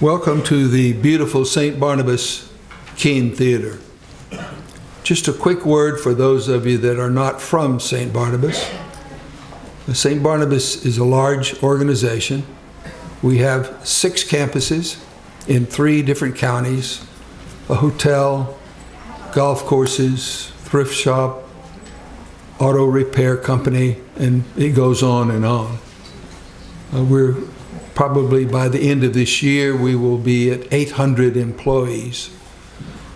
Welcome to the beautiful St. Barnabas Kean Theatre. Just a quick word for those of you that are not from St. Barnabas. St. Barnabas is a large organization. We have 6 campuses in 3 different counties, a hotel, golf courses, thrift shop, auto repair company, and it goes on and on. We're probably by the end of this year, we will be at 800 employees.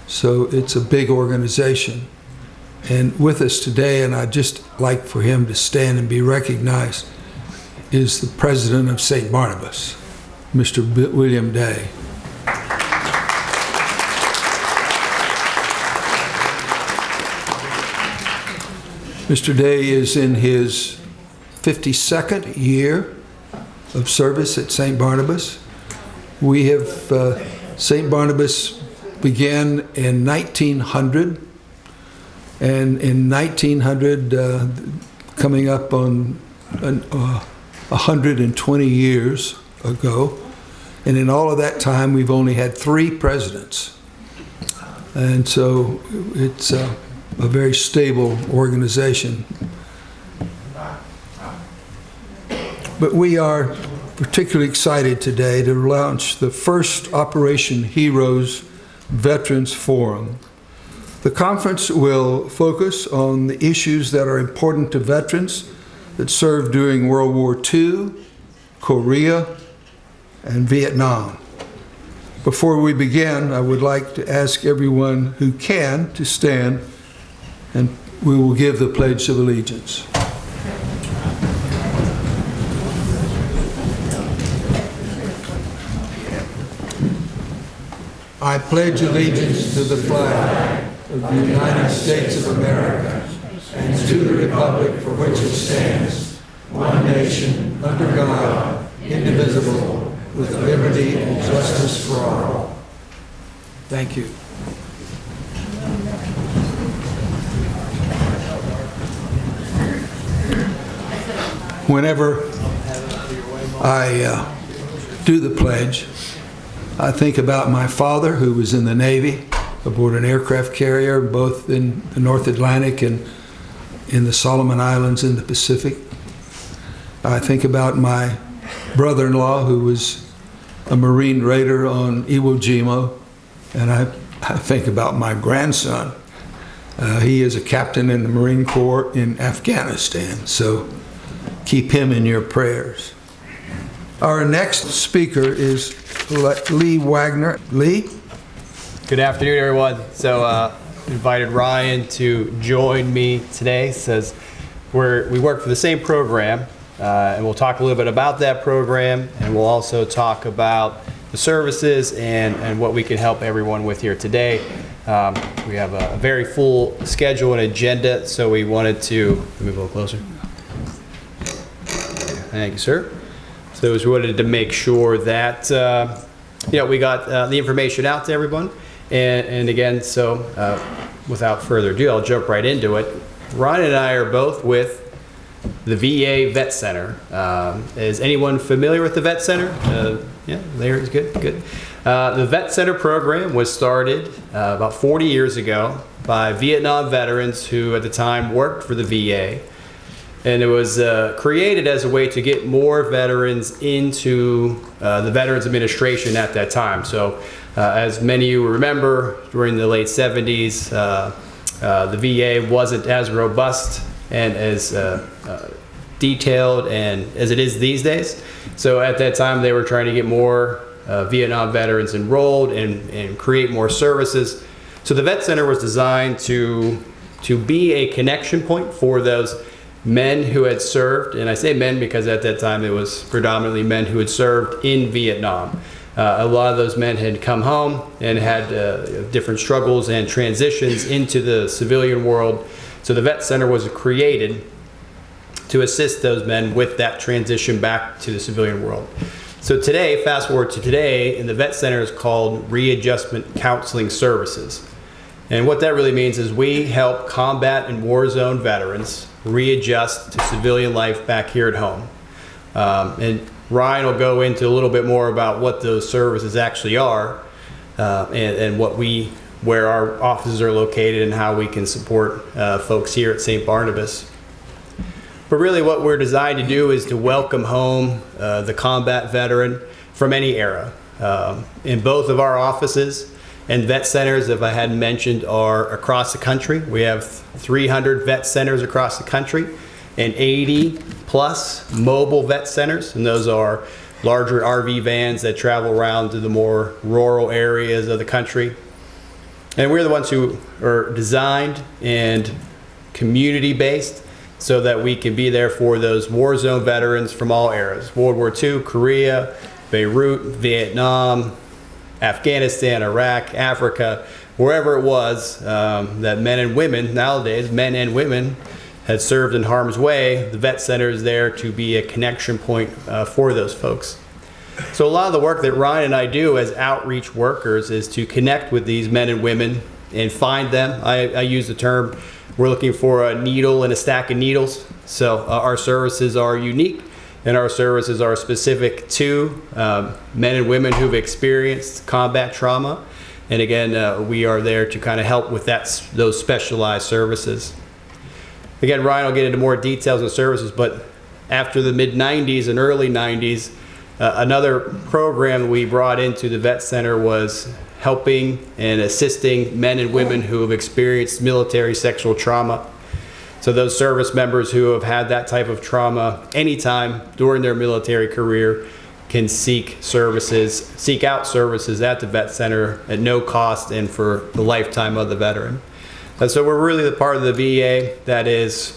So it's a big organization. And with us today, and I'd just like for him to stand and be recognized, is the president of St. Barnabas, Mr. William Day. Mr. Day is in his 52nd year of service at St. Barnabas. We have, St. Barnabas began in 1900, and in 1900, coming up on 120 years ago, and in all of that time, we've only had 3 presidents. And so it's a very stable organization. But we are particularly excited today to launch the first Operation Heroes Veterans Forum. The conference will focus on the issues that are important to veterans that served during World War II, Korea, and Vietnam. Before we begin, I would like to ask everyone who can to stand, and we will give the Pledge of Allegiance. I pledge allegiance to the flag of the United States of America and to the republic for which it stands, one nation, under God, indivisible, with liberty and justice for all. Thank you. Whenever I do the pledge, I think about my father, who was in the Navy aboard an aircraft carrier, both in the North Atlantic and in the Solomon Islands in the Pacific. I think about my brother-in-law, who was a Marine raider on Iwo Jima, and I think about my grandson. He is a captain in the Marine Corps in Afghanistan, so keep him in your prayers. Our next speaker is Lee Wagner. Lee? Good afternoon, everyone. So invited Ryan to join me today. Says we work for the same program, and we'll talk a little bit about that program, and we'll also talk about the services and what we can help everyone with here today. We have a very full schedule and agenda, so we wanted to move a little closer. Thank you, sir. So we wanted to make sure that we got the information out to everyone. And again, so without further ado, I'll jump right into it. Ryan and I are both with the VA Vet Center. Is anyone familiar with the Vet Center? Yeah, there is good. The Vet Center program was started about 40 years ago by Vietnam veterans who at the time worked for the VA. And it was created as a way to get more veterans into the Veterans Administration at that time. So as many of you remember, during the late 70s, the VA wasn't as robust and as detailed and as it is these days. So at that time, they were trying to get more Vietnam veterans enrolled and create more services. So the Vet Center was designed to be a connection point for those men who had served, and I say men because at that time it was predominantly men who had served in Vietnam. A lot of those men had come home and had different struggles and transitions into the civilian world. So the Vet Center was created to assist those men with that transition back to the civilian world. So today, fast forward to today, and the Vet Center is called Readjustment Counseling Services. And what that really means is we help combat and war zone veterans readjust to civilian life back here at home. And Ryan will go into a little bit more about what those services actually are, and where our offices are located and how we can support folks here at St. Barnabas. But really what we're designed to do is to welcome home the combat veteran from any era. In both of our offices and vet centers, if I hadn't mentioned, are across the country. We have 300 vet centers across the country and 80 plus mobile vet centers, and those are larger RV vans that travel around to the more rural areas of the country. And we're the ones who are designed and community-based so that we can be there for those war zone veterans from all eras: World War II, Korea, Beirut, Vietnam, Afghanistan, Iraq, Africa, wherever it was that men and women, nowadays, men and women, had served in harm's way. The vet center is there to be a connection point for those folks. So a lot of the work that Ryan and I do as outreach workers is to connect with these men and women and find them. I use the term, we're looking for a needle in a stack of needles. So our services are unique, and our services are specific to men and women who've experienced combat trauma. And again, we are there to kind of help with those specialized services. Again, Ryan will get into more details on services, but after the mid-90s and early 90s, another program we brought into the vet center was helping and assisting men and women who have experienced military sexual trauma. So those service members who have had that type of trauma anytime during their military career can seek out services at the vet center at no cost and for the lifetime of the veteran. And so we're really the part of the VA that is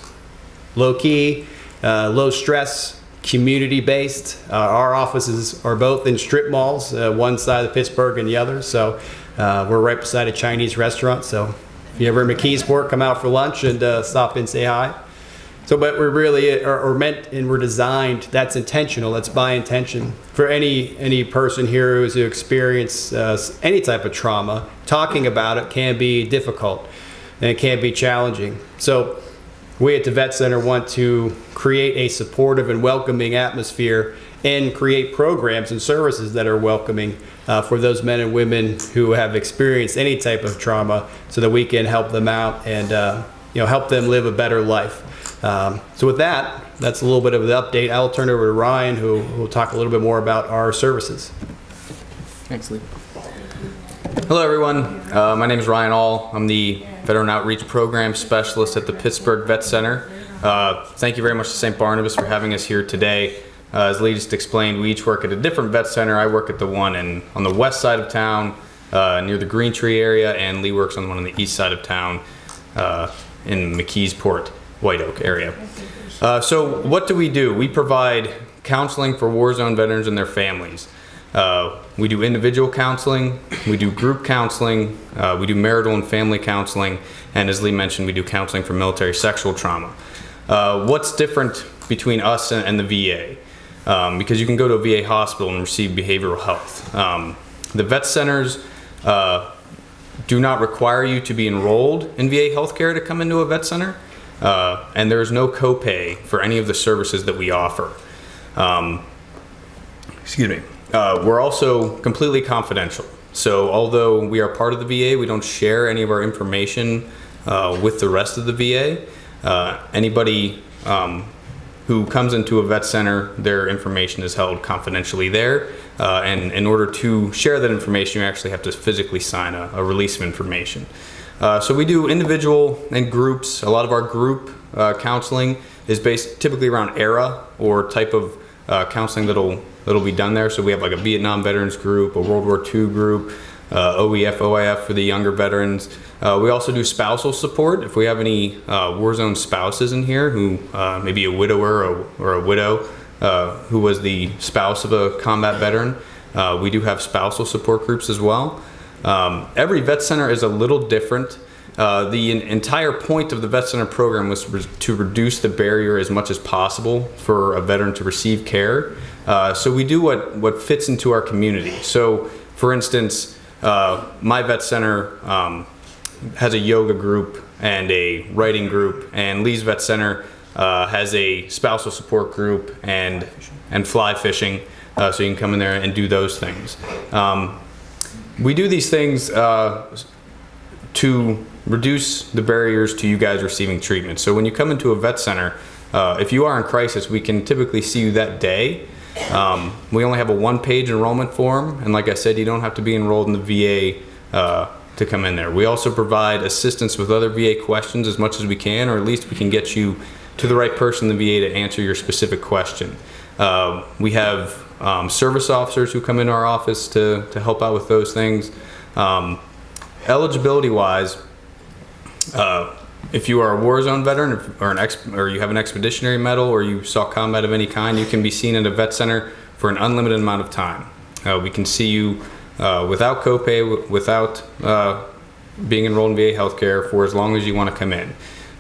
low-key, low-stress, community-based. Our offices are both in strip malls, one side of Pittsburgh and the other. So we're right beside a Chinese restaurant. So if you're ever in McKeesport, come out for lunch and stop in, say hi. So, but we're really are meant and we're designed. That's intentional. That's by intention for any person here who's experienced any type of trauma. Talking about it can be difficult and it can be challenging. So we at the Vet Center want to create a supportive and welcoming atmosphere and create programs and services that are welcoming for those men and women who have experienced any type of trauma, so that we can help them out and help them live a better life. So with that's a little bit of the update. I'll turn it over to Ryan, who will talk a little bit more about our services. Thanks, Lee. Hello, everyone. My name is Ryan Ahl. I'm the Veteran Outreach Program Specialist at the Pittsburgh Vet Center. Thank you very much to St. Barnabas for having us here today. As Lee just explained, we each work at a different vet center. I work at the one on the west side of town, near the Green Tree area, and Lee works on the one on the east side of town, in McKeesport, White Oak area. So what do? We provide counseling for war zone veterans and their families. We do individual counseling, we do group counseling, we do marital and family counseling, and as Lee mentioned, we do counseling for military sexual trauma. What's different between us and the VA? Because you can go to a VA hospital and receive behavioral health. The vet centers do not require you to be enrolled in VA healthcare to come into a vet center, and there is no copay for any of the services that we offer. We're also completely confidential. So although we are part of the VA, we don't share any of our information with the rest of the VA. Anybody who comes into a vet center, their information is held confidentially there. And in order to share that information, you actually have to physically sign a release of information. So we do individual and groups. A lot of our group counseling is based typically around era or type of counseling that'll be done there. So we have like a Vietnam veterans group, a World War II group, OEF, OIF for the younger veterans. We also do spousal support. If we have any war zone spouses in here who maybe a widower or a widow who was the spouse of a combat veteran, we do have spousal support groups as well. Every vet center is a little different. The entire point of the Vet Center program was to reduce the barrier as much as possible for a veteran to receive care. So we do what fits into our community. So for instance, my vet center has a yoga group and a writing group, and Lee's Vet Center has a spousal support group and fly fishing, so you can come in there and do those things. We do these things to reduce the barriers to you guys receiving treatment. So when you come into a vet center, if you are in crisis, we can typically see you that day. We only have a one-page enrollment form, and like I said, you don't have to be enrolled in the VA to come in there. We also provide assistance with other VA questions as much as we can, or at least we can get you to the right person in the VA to answer your specific question. We have service officers who come into our office to help out with those things. Eligibility-wise, if you are a war zone veteran or you have an expeditionary medal or you saw combat of any kind, you can be seen at a vet center for an unlimited amount of time. We can see you without copay, without being enrolled in VA healthcare for as long as you want to come in.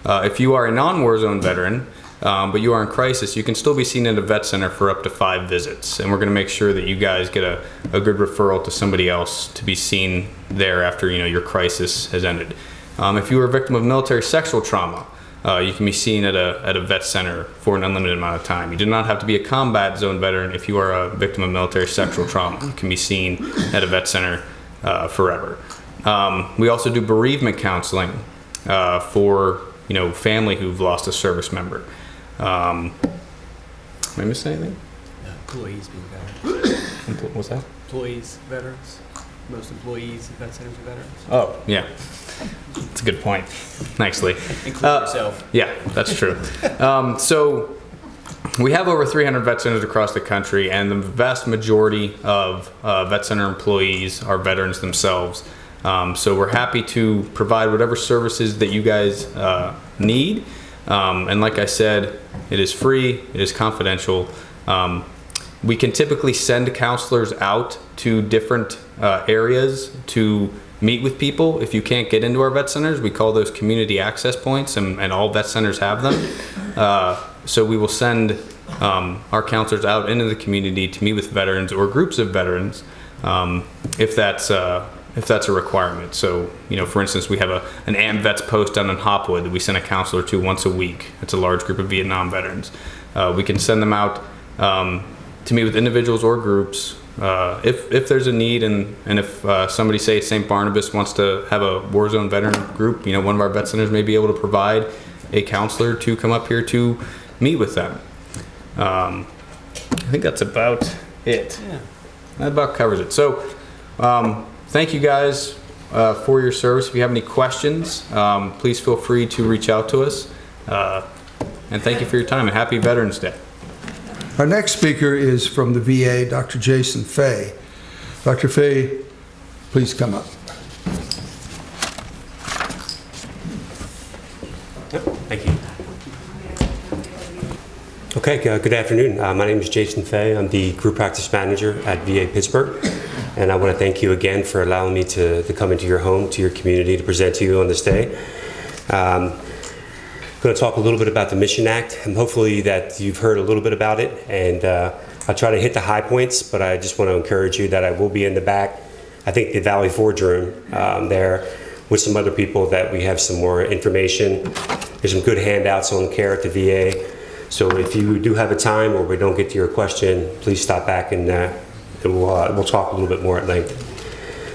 If you are a non-war zone veteran, but you are in crisis, you can still be seen at a vet center for up to 5 visits. And we're going to make sure that you guys get a good referral to somebody else to be seen there after your crisis has ended. If you are a victim of military sexual trauma, you can be seen at a vet center for an unlimited amount of time. You do not have to be a combat zone veteran if you are a victim of military sexual trauma. You can be seen at a vet center forever. We also do bereavement counseling for family who've lost a service member. Am I missing anything? Employees being veterans. What's that? Employees, veterans. Most employees at vet centers are veterans. Oh, yeah. That's a good point. Nicely. Include yourself. Yeah, that's true. So we have over 300 vet centers across the country, and the vast majority of vet center employees are veterans themselves. So we're happy to provide whatever services that you guys need. And like I said, it is free, it is confidential. We can typically send counselors out to different areas to meet with people. If you can't get into our vet centers, we call those community access points, and all vet centers have them. So we will send our counselors out into the community to meet with veterans or groups of veterans if that's a requirement. So, for instance, we have an AMVETS post down in Hopwood that we send a counselor to once a week. It's a large group of Vietnam veterans. We can send them out to meet with individuals or groups if there's a need, and if somebody, say at St. Barnabas, wants to have a war zone veteran group, one of our vet centers may be able to provide a counselor to come up here to meet with them. I think that's about it. Yeah. That about covers it. So thank you guys for your service. If you have any questions, please feel free to reach out to us. And thank you for your time, and happy Veterans Day. Our next speaker is from the VA, Dr. Jason Fay. Dr. Fay, please come up. Thank you. Okay, good afternoon. My name is Jason Fay. I'm the group practice manager at VA Pittsburgh. And I want to thank you again for allowing me to come into your home, to your community, to present to you on this day. I'm going to talk a little bit about the Mission Act, and hopefully that you've heard a little bit about it. And I'll try to hit the high points, but I just want to encourage you that I will be in the back, I think the Valley Forge room there, with some other people, that we have some more information. There's some good handouts on care at the VA. So if you do have a time or we don't get to your question, please stop back and we'll talk a little bit more at length.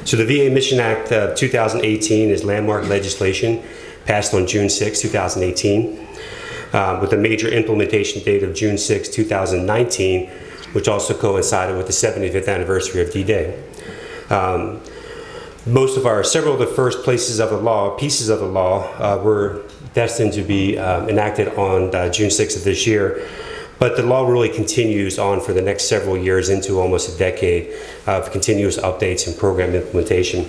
So the VA Mission Act 2018 is landmark legislation passed on June 6, 2018, with a major implementation date of June 6, 2019, which also coincided with the 75th anniversary of D-Day. Several of the first pieces of the law were destined to be enacted on June 6th of this year. But the law really continues on for the next several years into almost a decade of continuous updates and program implementation.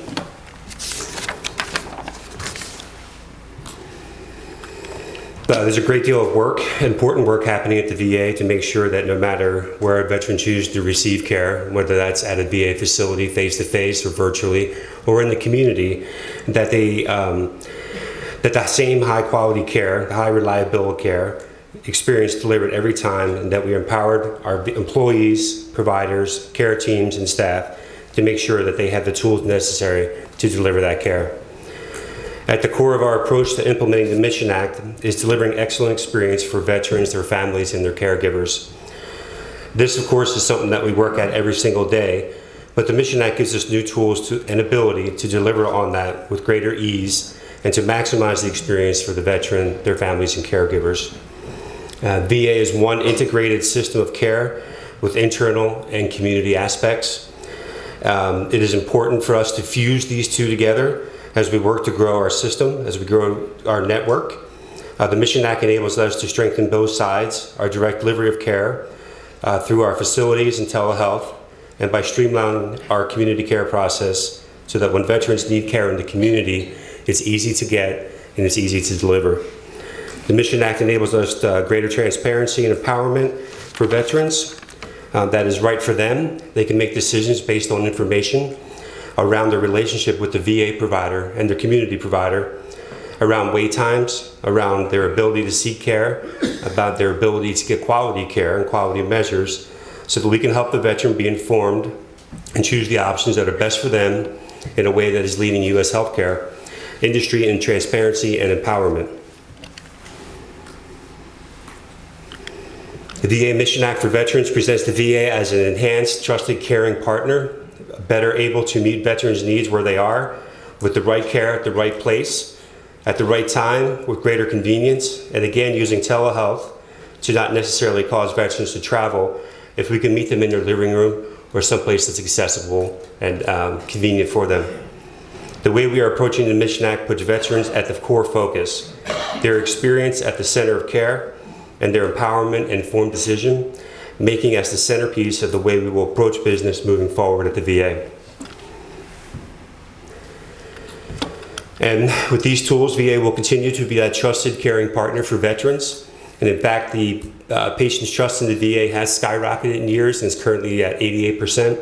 There's a great deal of work, important work happening at the VA to make sure that no matter where a veteran chooses to receive care, whether that's at a VA facility face-to-face or virtually, or in the community, that that the same high-quality care, the high reliability care, experience delivered every time, and that we empowered our employees, providers, care teams, and staff to make sure that they have the tools necessary to deliver that care. At the core of our approach to implementing the Mission Act is delivering excellent experience for veterans, their families, and their caregivers. This, of course, is something that we work at every single day, but the Mission Act gives us new tools and ability to deliver on that with greater ease and to maximize the experience for the veteran, their families, and caregivers. VA is one integrated system of care with internal and community aspects. It is important for us to fuse these two together as we work to grow our system, as we grow our network. The Mission Act enables us to strengthen both sides, our direct delivery of care through our facilities and telehealth, and by streamlining our community care process so that when veterans need care in the community, it's easy to get and it's easy to deliver. The Mission Act enables us greater transparency and empowerment for veterans. That is right for them. They can make decisions based on information around their relationship with the VA provider and their community provider, around wait times, around their ability to seek care, about their ability to get quality care and quality measures, so that we can help the veteran be informed and choose the options that are best for them in a way that is leading U.S. healthcare industry in transparency and empowerment. The VA Mission Act for Veterans presents the VA as an enhanced, trusted, caring partner, better able to meet veterans' needs where they are, with the right care at the right place, at the right time, with greater convenience, and again, using telehealth to not necessarily cause veterans to travel if we can meet them in their living room or someplace that's accessible and convenient for them. The way we are approaching the Mission Act puts veterans at the core focus, their experience at the center of care, and their empowerment and informed decision, making as the centerpiece of the way we will approach business moving forward at the VA. And with these tools, VA will continue to be that trusted, caring partner for veterans. And in fact, the patient's trust in the VA has skyrocketed in years and is currently at 88%.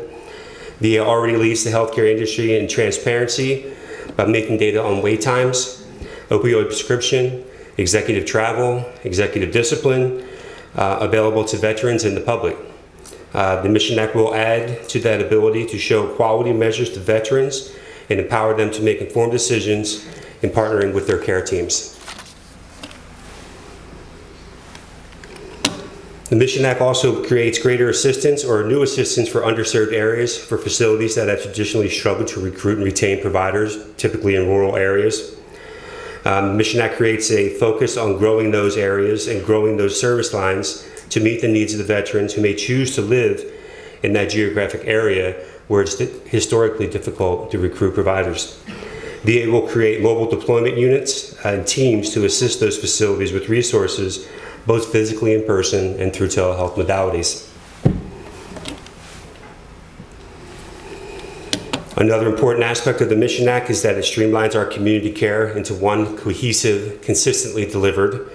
VA already leads the healthcare industry in transparency by making data on wait times, opioid prescription, executive travel, executive discipline, available to veterans and the public. The Mission Act will add to that ability to show quality measures to veterans and empower them to make informed decisions in partnering with their care teams. The Mission Act also creates greater assistance or new assistance for underserved areas, for facilities that have traditionally struggled to recruit and retain providers, typically in rural areas. Mission Act creates a focus on growing those areas and growing those service lines to meet the needs of the veterans who may choose to live in that geographic area where it's historically difficult to recruit providers. VA will create mobile deployment units and teams to assist those facilities with resources, both physically in person and through telehealth modalities. Another important aspect of the Mission Act is that it streamlines our community care into one cohesive, consistently delivered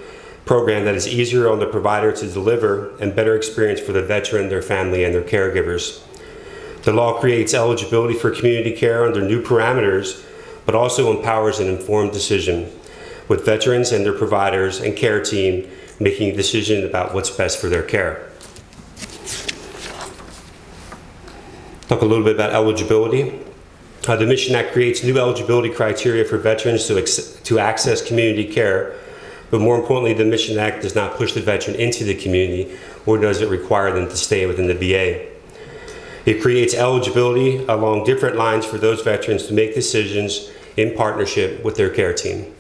program that is easier on the provider to deliver and better experience for the veteran, their family, and their caregivers. The law creates eligibility for community care under new parameters, but also empowers an informed decision with veterans and their providers and care team making a decision about what's best for their care. Talk a little bit about eligibility. The Mission Act creates new eligibility criteria for veterans to access community care, but more importantly, the Mission Act does not push the veteran into the community, or does it require them to stay within the VA. It creates eligibility along different lines for those veterans to make decisions in partnership with their care team.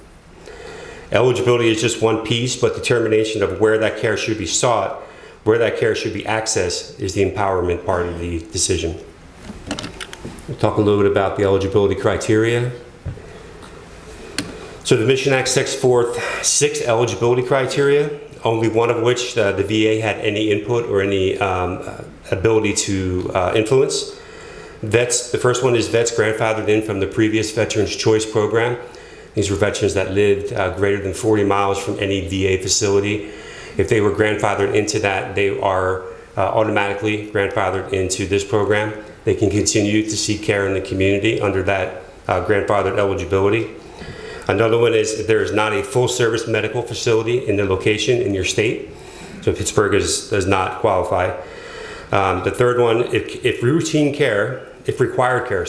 Eligibility is just one piece, but determination of where that care should be sought, where that care should be accessed, is the empowerment part of the decision. We'll talk a little bit about the eligibility criteria. So the Mission Act sets forth 6 eligibility criteria, only one of which the VA had any input or any ability to influence. Vets, the first one is vets grandfathered in from the previous Veterans Choice Program. These were veterans that lived greater than 40 miles from any VA facility. If they were grandfathered into that, they are automatically grandfathered into this program. They can continue to seek care in the community under that grandfathered eligibility. Another one is if there is not a full service medical facility in the location in your state. So Pittsburgh does not qualify. The third one, if routine care if required care,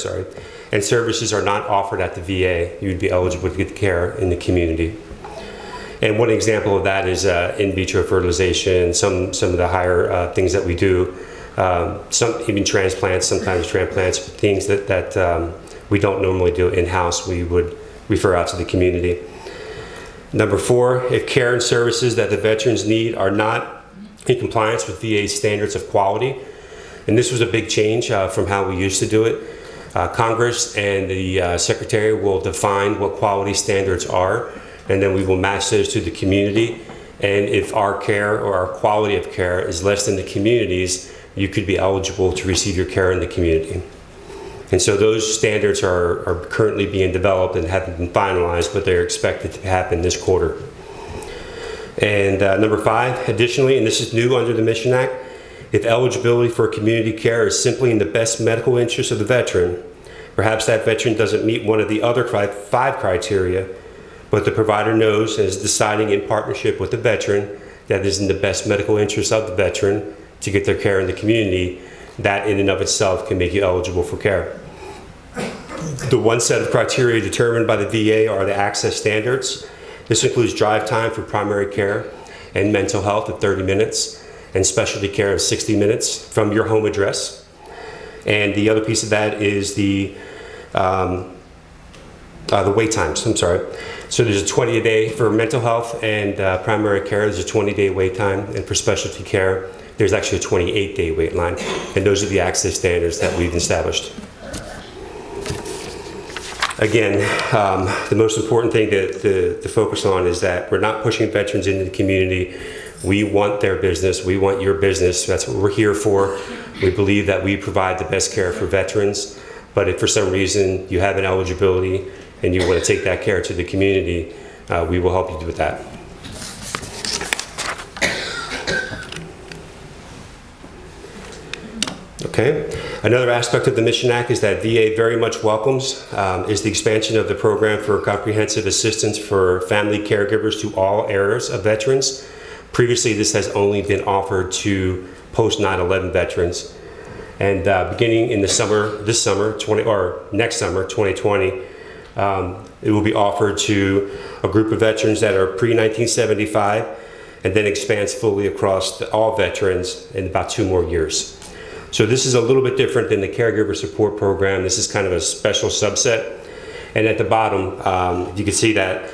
and services are not offered at the VA, you would be eligible to get care in the community. And one example of that is in vitro fertilization, some of the higher things that we do, some even transplants, sometimes transplants, things that we don't normally do in-house, we would refer out to the community. Number 4, if care and services that the veterans need are not in compliance with VA standards of quality, and this was a big change from how we used to do it. Congress and the Secretary will define what quality standards are, and then we will match those to the community. And if our care or our quality of care is less than the community's, you could be eligible to receive your care in the community. And so those standards are currently being developed and haven't been finalized, but they're expected to happen this quarter. And number 5, additionally, and this is new under the Mission Act, if eligibility for community care is simply in the best medical interest of the veteran, perhaps that veteran doesn't meet one of the other 5 criteria, but the provider knows and is deciding in partnership with the veteran that it is in the best medical interest of the veteran to get their care in the community, that in and of itself can make you eligible for care. The one set of criteria determined by the VA are the access standards. This includes drive time for primary care and mental health of 30 minutes and specialty care of 60 minutes from your home address. And the other piece of that is the wait times, I'm sorry. So there's a 20-a-day for mental health and primary care, there's a 20-day wait time, and for specialty care, there's actually a 28-day wait line, and those are the access standards that we've established. Again, the most important thing to focus on is that we're not pushing veterans into the community. We want their business. We want your business. That's what we're here for. We believe that we provide the best care for veterans. But if for some reason you have an eligibility and you want to take that care to the community, we will help you with that. Okay. Another aspect of the Mission Act is that VA very much welcomes is the expansion of the program for comprehensive assistance for family caregivers to all eras of veterans. Previously, this has only been offered to post 9/11 veterans. And beginning in next summer, 2020, it will be offered to a group of veterans that are pre-1975 and then expands fully across all veterans in about 2 more years. So this is a little bit different than the caregiver support program. This is kind of a special subset. And at the bottom, you can see that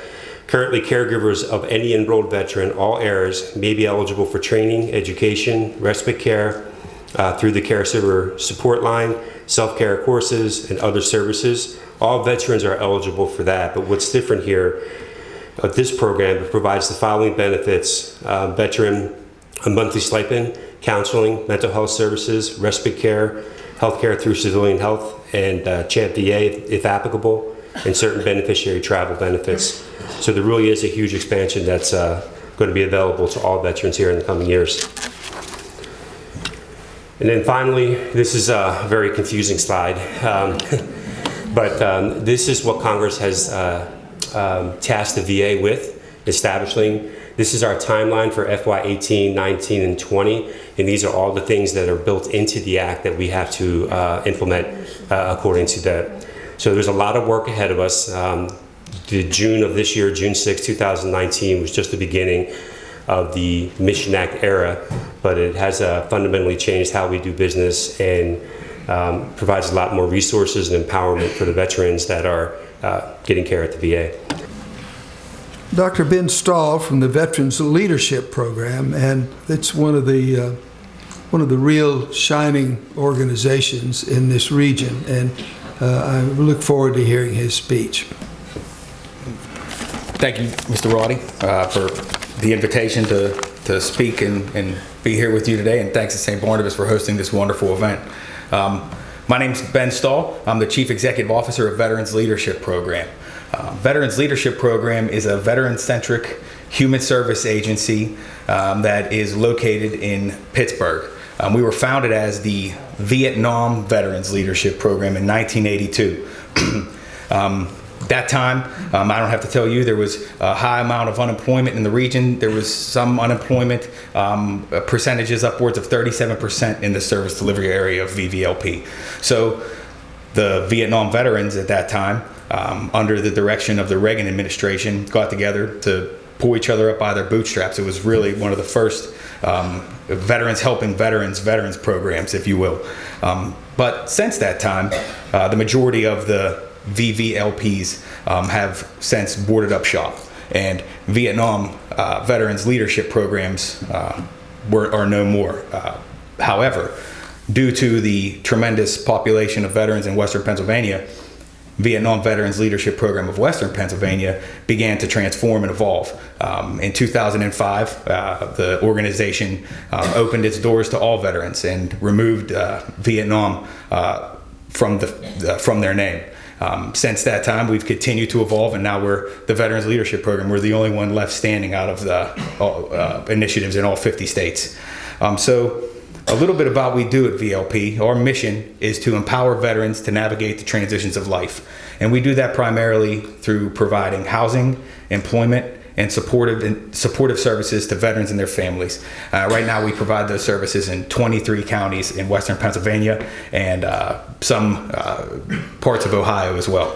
currently caregivers of any enrolled veteran, all eras, may be eligible for training, education, respite care, through the caregiver support line, self-care courses, and other services. All veterans are eligible for that, but what's different here, this program provides the following benefits: veteran, a monthly stipend, counseling, mental health services, respite care, healthcare through civilian health, and CHAMP VA if applicable, and certain beneficiary travel benefits. So there really is a huge expansion that's going to be available to all veterans here in the coming years. And then finally, this is a very confusing slide, but this is what Congress has tasked the VA with establishing. This is our timeline for FY 18, 19, and 20, and these are all the things that are built into the Act that we have to implement according to that. So there's a lot of work ahead of us. The June of this year, June 6, 2019, was just the beginning of the Mission Act era, but it has fundamentally changed how we do business and provides a lot more resources and empowerment for the veterans that are getting care at the VA. Dr. Ben Stahl from the Veterans Leadership Program, and it's one of the real shining organizations in this region, and I look forward to hearing his speech. Thank you, Mr. Roddy, for the invitation to speak and be here with you today, and thanks to St. Barnabas for hosting this wonderful event. My name's Ben Stahl. I'm the Chief Executive Officer of Veterans Leadership Program. Veterans Leadership Program is a veteran-centric human service agency that is located in Pittsburgh. We were founded as the Vietnam Veterans Leadership Program in 1982. That time, I don't have to tell you, there was a high amount of unemployment in the region. There was some unemployment percentages upwards of 37% in the service delivery area of VVLP. So The Vietnam veterans at that time, under the direction of the Reagan administration, got together to pull each other up by their bootstraps. It was really one of the first veterans helping veterans programs, if you will. But since that time, the majority of the VVLPs have since boarded up shop, and Vietnam veterans leadership programs are no more. However, due to the tremendous population of veterans in Western Pennsylvania, Vietnam Veterans Leadership Program of Western Pennsylvania began to transform and evolve. In 2005, the organization opened its doors to all veterans and removed Vietnam from their name. Since that time, we've continued to evolve, and now we're the Veterans Leadership Program. We're the only one left standing out of the initiatives in all 50 states. So a little bit about what we do at VLP. Our mission is to empower veterans to navigate the transitions of life. And we do that primarily through providing housing, employment, and supportive services to veterans and their families. Right now, we provide those services in 23 counties in Western Pennsylvania and some parts of Ohio as well.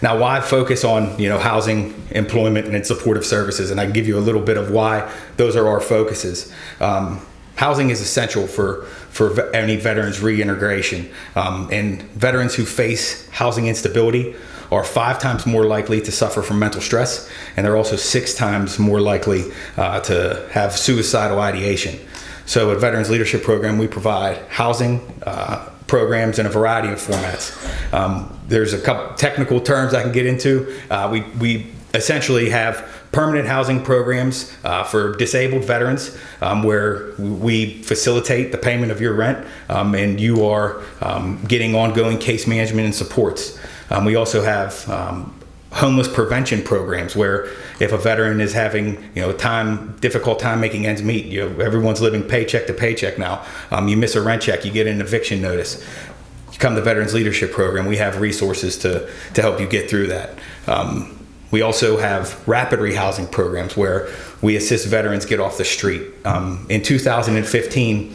Now, why focus on housing, employment, and supportive services? And I can give you a little bit of why those are our focuses. Housing is essential for any veterans reintegration, and veterans who face housing instability are 5 times more likely to suffer from mental stress, and they're also 6 times more likely to have suicidal ideation. So at Veterans Leadership Program, we provide housing programs in a variety of formats. There's a couple technical terms I can get into. We essentially have permanent housing programs for disabled veterans, where we facilitate the payment of your rent, and you are getting ongoing case management and supports. We also have homeless prevention programs where if a veteran is having difficult time making ends meet, everyone's living paycheck to paycheck now. You miss a rent check, you get an eviction notice. You come to Veterans Leadership Program, we have resources to help you get through that. We also have rapid rehousing programs where we assist veterans get off the street. In 2015,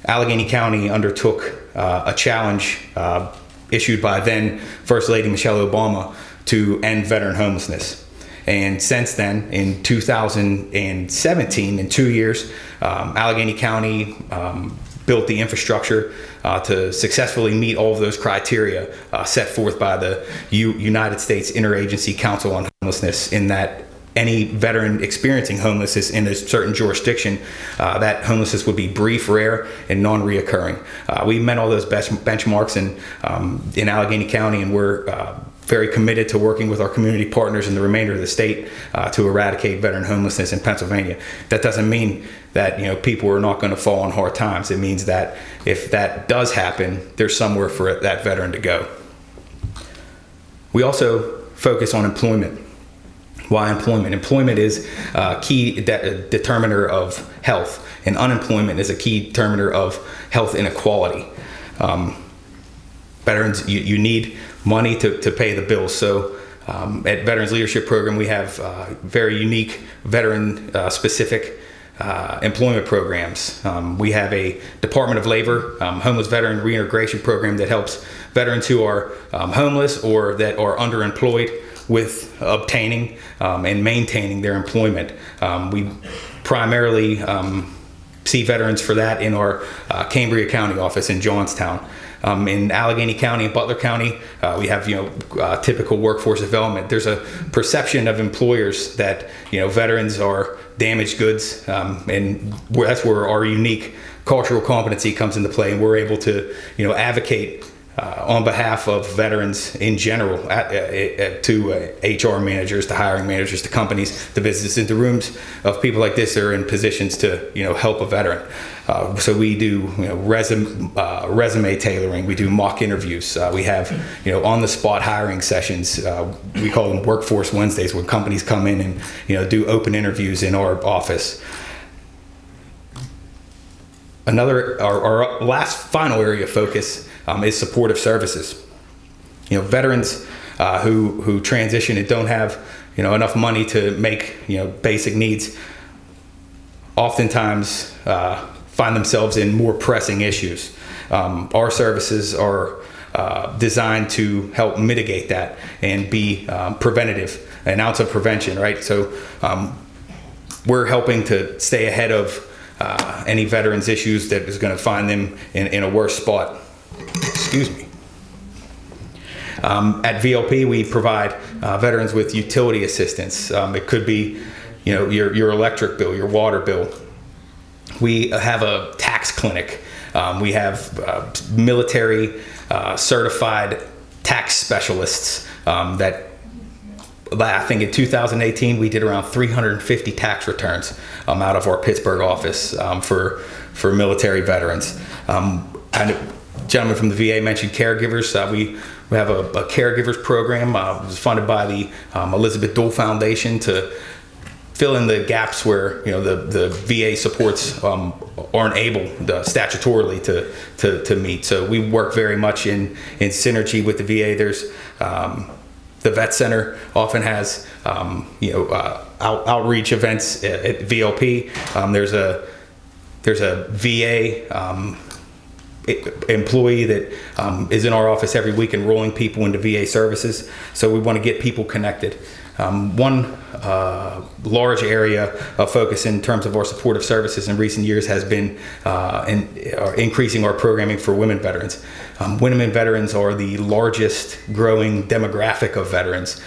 Allegheny County undertook a challenge issued by then First Lady Michelle Obama to end veteran homelessness. And since then, in 2017, in 2 years, Allegheny County built the infrastructure to successfully meet all of those criteria set forth by the United States Interagency Council on Homelessness, in that any veteran experiencing homelessness in a certain jurisdiction, that homelessness would be brief, rare, and non-reoccurring. We met all those benchmarks in Allegheny County, and we're very committed to working with our community partners in the remainder of the state to eradicate veteran homelessness in Pennsylvania. That doesn't mean that people are not going to fall on hard times. It means that if that does happen, there's somewhere for that veteran to go. We also focus on employment. Why employment? Employment is a key determiner of health, and unemployment is a key determiner of health inequality. Veterans, you need money to pay the bills. So at Veterans Leadership Program, we have very unique veteran-specific employment programs. We have a Department of Labor homeless veteran reintegration program that helps veterans who are homeless or that are underemployed with obtaining and maintaining their employment. We primarily see veterans for that in our Cambria County office in Johnstown. In Allegheny County and Butler County, we have typical workforce development. There's a perception of employers that veterans are damaged goods, and that's where our unique cultural competency comes into play, and we're able to advocate on behalf of veterans in general to HR managers, to hiring managers, to companies, to businesses, into rooms of people like this that are in positions to help a veteran. So we do resume tailoring. We do mock interviews. We have on the spot hiring sessions. We call them Workforce Wednesdays, where companies come in and do open interviews in our office. Our last final area of focus is supportive services. Veterans who transition and don't have enough money to make basic needs oftentimes find themselves in more pressing issues. our services are designed to help mitigate that and be preventative, an ounce of prevention, right? So we're helping to stay ahead of any veterans issues that is going to find them in a worse spot. Excuse me. At VLP, we provide veterans with utility assistance. It could be, your electric bill, your water bill. We have a tax clinic. We have military certified tax specialists that I think in 2018 we did around 350 tax returns out of our Pittsburgh office for military veterans. And a gentleman from the VA mentioned caregivers. We have a caregivers program. It was funded by the Elizabeth Dole Foundation to fill in the gaps where the VA supports aren't able statutorily to meet. So we work very much in synergy with the VA. There's the Vet Center often has outreach events at VLP. There's a VA employee that is in our office every week enrolling people into VA services. So we want to get people connected. One large area of focus in terms of our supportive services in recent years has been increasing our programming for women veterans. Women veterans are the largest growing demographic of veterans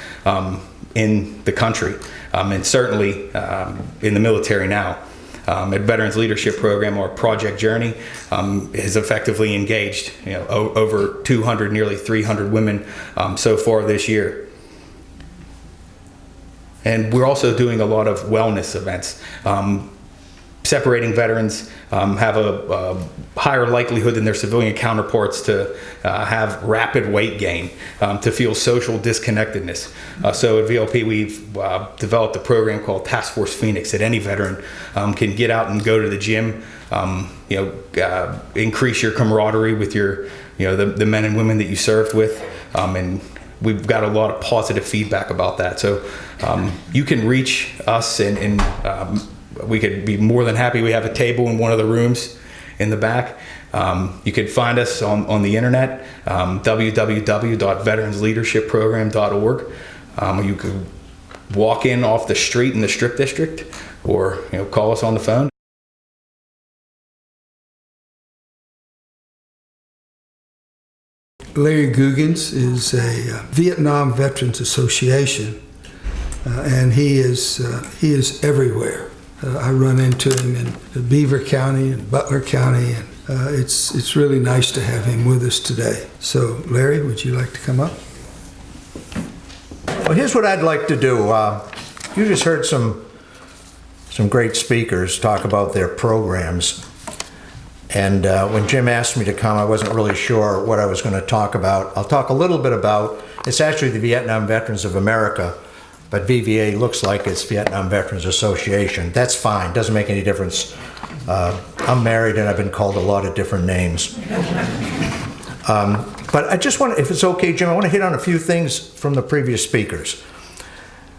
in the country, and certainly in the military now. At Veterans Leadership Program, our Project Journey has effectively engaged over 200, nearly 300 women so far this year. And we're also doing a lot of wellness events. Separating veterans have a higher likelihood than their civilian counterparts to have rapid weight gain, to feel social disconnectedness. So at VLP, we've developed a program called Task Force Phoenix that any veteran can get out and go to the gym, increase your camaraderie with the men and women that you served with, and we've got a lot of positive feedback about that. So you can reach us and we could be more than happy. We have a table in one of the rooms in the back. You can find us on the internet, www.veteransleadershipprogram.org. You could walk in off the street in the Strip District, or call us on the phone. Larry Googins is a Vietnam Veterans Association, and he is everywhere. I run into him in Beaver County and Butler County, and it's really nice to have him with us today. So, Larry, would you like to come up? Well, here's what I'd like to do. You just heard some great speakers talk about their programs. And when Jim asked me to come, I wasn't really sure what I was going to talk about. I'll talk a little bit about, it's actually the Vietnam Veterans of America, but VVA looks like it's Vietnam Veterans Association. That's fine, doesn't make any difference. I'm married and I've been called a lot of different names. But I just want to, if it's okay, Jim, I want to hit on a few things from the previous speakers.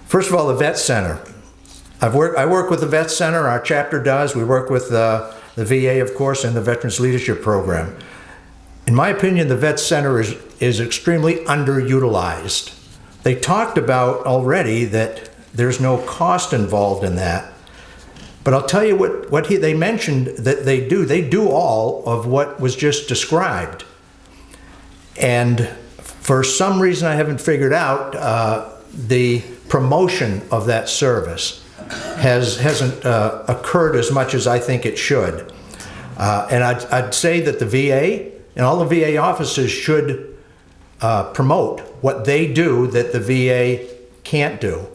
First of all, the Vet Center. I work with the Vet Center, our chapter does. We work with the VA, of course, and the Veterans Leadership Program. In my opinion, the Vet Center is extremely underutilized. They talked about already that there's no cost involved in that. But I'll tell you what they mentioned that they do. They do all of what was just described. And for some reason I haven't figured out, the promotion of that service hasn't occurred as much as I think it should. And I'd say that the VA and all the VA offices should promote what they do that the VA can't do,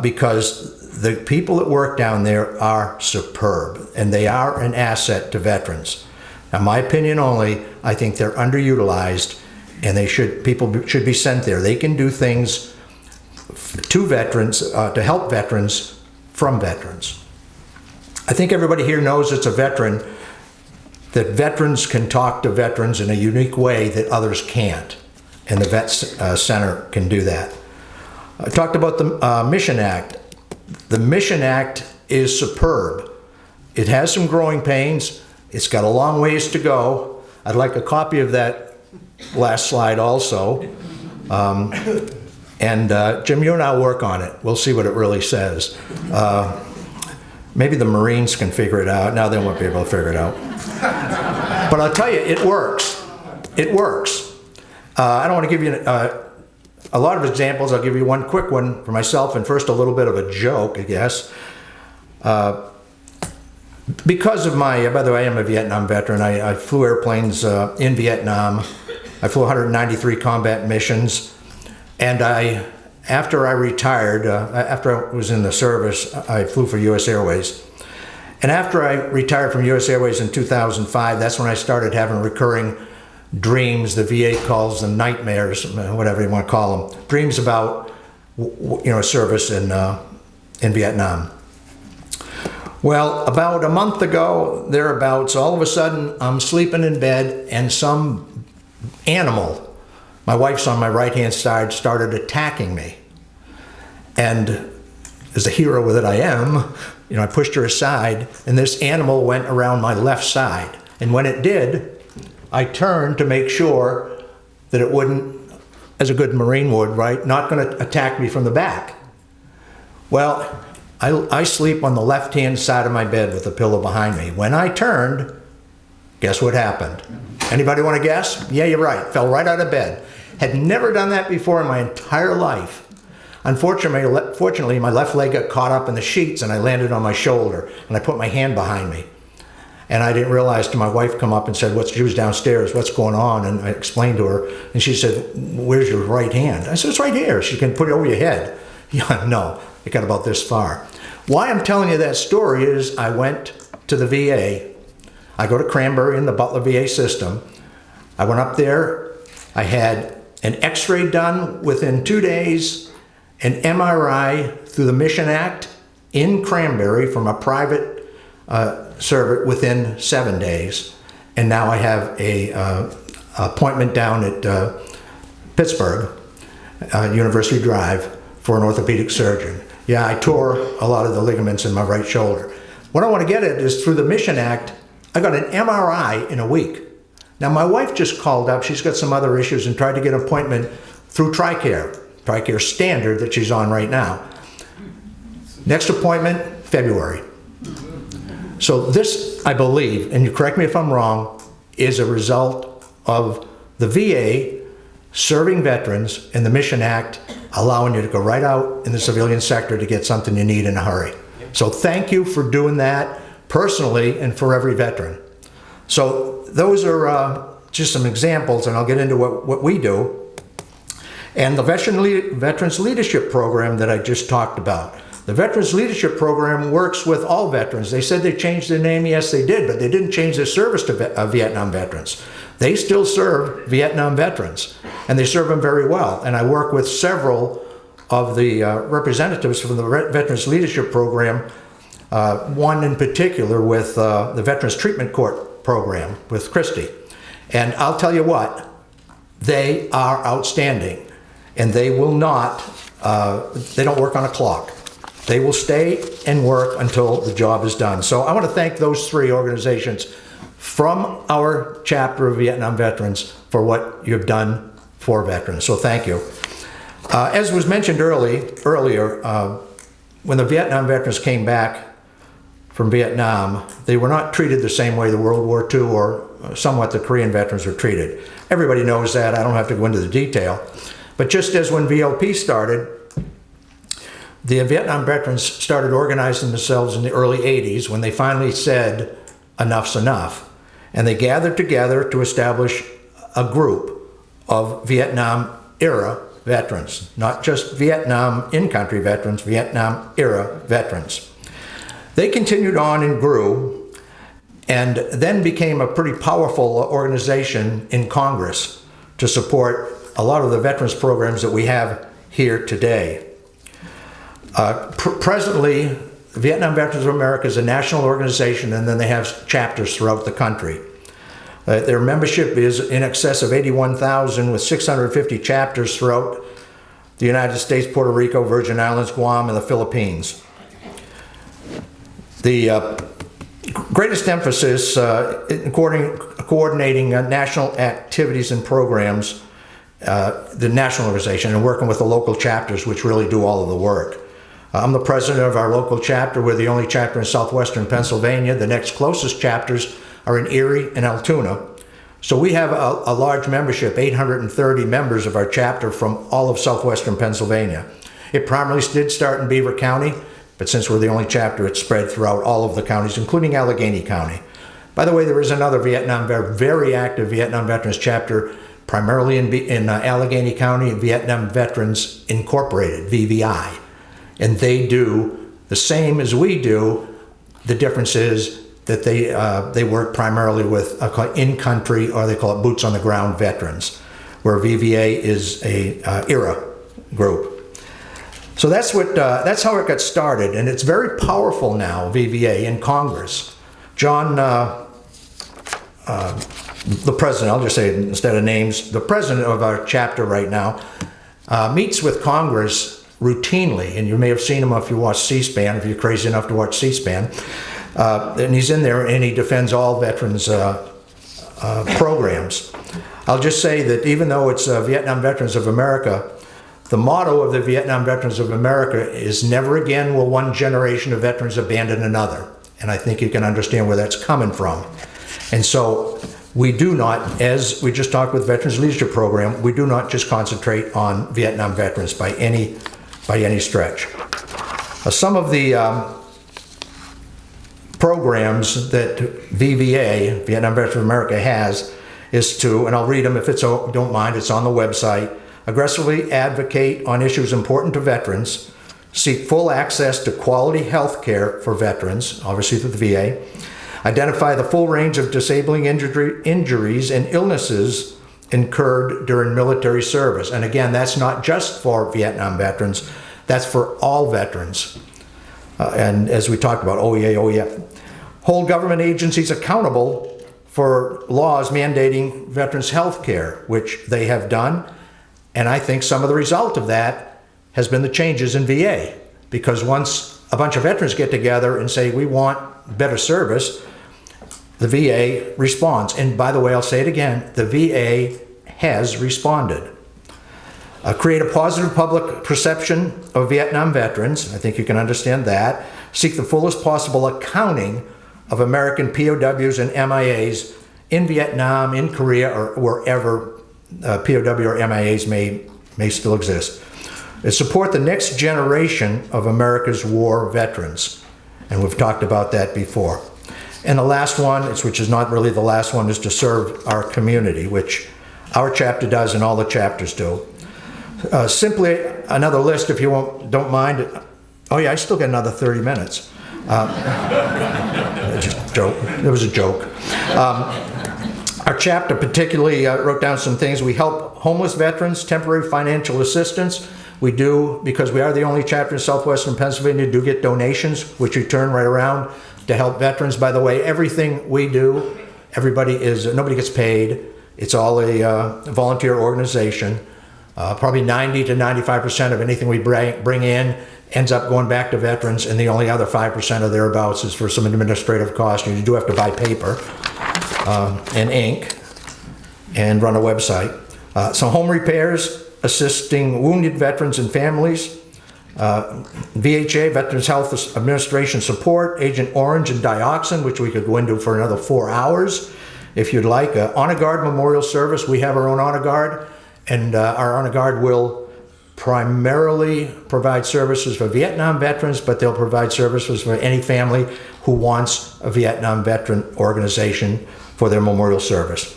because the people that work down there are superb and they are an asset to veterans. Now, my opinion only, I think they're underutilized, and people should be sent there. They can do things to veterans, to help veterans from veterans. I think everybody here knows it's a veteran, that veterans can talk to veterans in a unique way that others can't, and the Vet Center can do that. I talked about the Mission Act. The Mission Act is superb. It has some growing pains. It's got a long ways to go, I'd like a copy of that last slide also. Jim, you and I will work on it. We'll see what it really says. Maybe the Marines can figure it out. Now they won't be able to figure it out. But I'll tell you, it works. It works. I don't want to give you a lot of examples. I'll give you one quick one for myself, and first a little bit of a joke, I guess. Because of my, by the way, I am a Vietnam veteran. I flew airplanes in Vietnam. I flew 193 combat missions. And after I retired, after I was in the service, I flew for U.S. Airways. And after I retired from U.S. Airways in 2005, that's when I started having recurring dreams. The VA calls them nightmares, whatever you want to call them. Dreams about, service in Vietnam. Well, about a month ago, thereabouts, all of a sudden, I'm sleeping in bed and some animal, my wife's on my right-hand side, started attacking me. And as a hero that I am, I pushed her aside, and this animal went around my left side. And when it did, I turned to make sure that it wouldn't, as a good Marine would, right, not going to attack me from the back. Well, I sleep on the left-hand side of my bed with a pillow behind me. When I turned, guess what happened? Anybody want to guess? Yeah, you're right. Fell right out of bed. Had never done that before in my entire life. Fortunately, my left leg got caught up in the sheets and I landed on my shoulder and I put my hand behind me. And I didn't realize till my wife come up and said, she was downstairs, what's going on? And I explained to her and she said, where's your right hand? I said, it's right here. She can put it over your head. Yeah, no, it got about this far. Why I'm telling you that story is I went to the VA. I go to Cranberry in the Butler VA system. I went up there. I had an x-ray done within 2 days, an MRI through the Mission Act in Cranberry from a private server within 7 days. And now I have a appointment down at Pittsburgh, University Drive, for an orthopedic surgeon. Yeah, I tore a lot of the ligaments in my right shoulder. What I want to get at is through the Mission Act, I got an MRI in a week. Now my wife just called up, she's got some other issues and tried to get an appointment through TRICARE Standard that she's on right now. Next appointment, February. So this, I believe, and you correct me if I'm wrong, is a result of the VA serving veterans and the Mission Act allowing you to go right out in the civilian sector to get something you need in a hurry. So thank you for doing that personally and for every veteran. So those are just some examples, and I'll get into what we do. And the Veterans Leadership Program that I just talked about. The Veterans Leadership Program works with all veterans. They said they changed their name. Yes, they did, but they didn't change their service to Vietnam veterans. They still serve Vietnam veterans, and they serve them very well. And I work with several of the representatives from the Veterans Leadership Program, one in particular with the Veterans Treatment Court Program with Christie. And I'll tell you what, they are outstanding. And they will not, they don't work on a clock. They will stay and work until the job is done. So I want to thank those three organizations from our chapter of Vietnam veterans for what you've done for veterans. So thank you. As was mentioned earlier, when the Vietnam veterans came back from Vietnam, they were not treated the same way the World War II or somewhat the Korean veterans were treated. Everybody knows that. I don't have to go into the detail. But just as when VLP started, the Vietnam veterans started organizing themselves in the early 80s when they finally said, enough's enough. And they gathered together to establish a group of Vietnam-era veterans, not just Vietnam in-country veterans, Vietnam-era veterans. They continued on and grew, and then became a pretty powerful organization in Congress to support a lot of the veterans programs that we have here today. Presently, the Vietnam Veterans of America is a national organization, and then they have chapters throughout the country. Their membership is in excess of 81,000 with 650 chapters throughout the United States, Puerto Rico, Virgin Islands, Guam, and the Philippines. The greatest emphasis in coordinating national activities and programs, the national organization, and working with the local chapters, which really do all of the work. I'm the president of our local chapter. We're the only chapter in southwestern Pennsylvania. The next closest chapters are in Erie and Altoona. So we have a large membership, 830 members of our chapter from all of southwestern Pennsylvania. It primarily did start in Beaver County, but since we're the only chapter, it's spread throughout all of the counties, including Allegheny County. By the way, there is another very active Vietnam Veterans chapter, primarily in Allegheny County, Vietnam Veterans Incorporated, VVI. And they do the same as we do. The difference is that they work primarily with in-country, or they call it boots on the ground veterans, where VVA is a ERA group. So that's how it got started, and it's very powerful now, VVA, in Congress. John, the president, I'll just say it instead of names, the president of our chapter right now meets with Congress routinely, and you may have seen him if you watch C-SPAN, if you're crazy enough to watch C-SPAN. And he's in there and he defends all veterans programs. I'll just say that even though it's Vietnam Veterans of America, the motto of the Vietnam Veterans of America is never again will one generation of veterans abandon another. And I think you can understand where that's coming from. And so we do not, as we just talked with Veterans Leadership Program, we do not just concentrate on Vietnam veterans by any stretch. Some of the programs that VVA, Vietnam Veterans of America, has is to, and I'll read them if you don't mind, it's on the website, aggressively advocate on issues important to veterans, seek full access to quality health care for veterans, obviously through the VA, identify the full range of disabling injuries and illnesses incurred during military service. And again, that's not just for Vietnam veterans, that's for all veterans. And as we talked about, OEA, OEF. Hold government agencies accountable for laws mandating veterans health care, which they have done. And I think some of the result of that has been the changes in VA. Because once a bunch of veterans get together and say, we want better service, the VA responds. And by the way, I'll say it again, the VA has responded. Create a positive public perception of Vietnam veterans. I think you can understand that. Seek the fullest possible accounting of American POWs and MIAs in Vietnam, in Korea, or wherever POW or MIAs may still exist. And support the next generation of America's war veterans. And we've talked about that before. And the last one, which is not really the last one, is to serve our community, which our chapter does and all the chapters do. Simply another list, if you don't mind. Oh yeah, I still got another 30 minutes. Just a joke. It was a joke. Our chapter particularly wrote down some things. We help homeless veterans, temporary financial assistance. We do, because we are the only chapter in southwestern Pennsylvania, do get donations, which we turn right around to help veterans. By the way, everything we do, nobody gets paid. It's all a volunteer organization. Probably 90 to 95% of anything we bring in ends up going back to veterans, and the only other 5% or thereabouts is for some administrative costs. You do have to buy paper and ink and run a website. Some home repairs, assisting wounded veterans and families. VHA, Veterans Health Administration Support, Agent Orange and Dioxin, which we could go into for another 4 hours if you'd like. Honor Guard Memorial Service, we have our own Honor Guard, and our Honor Guard will primarily provide services for Vietnam veterans, but they'll provide services for any family who wants a Vietnam veteran organization for their memorial service.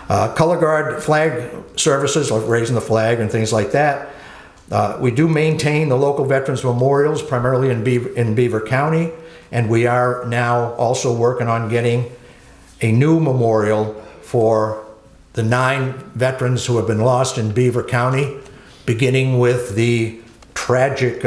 Color Guard flag services, like raising the flag and things like that. We do maintain the local veterans memorials, primarily in Beaver County, and we are now also working on getting a new memorial for the 9 veterans who have been lost in Beaver County, beginning with the tragic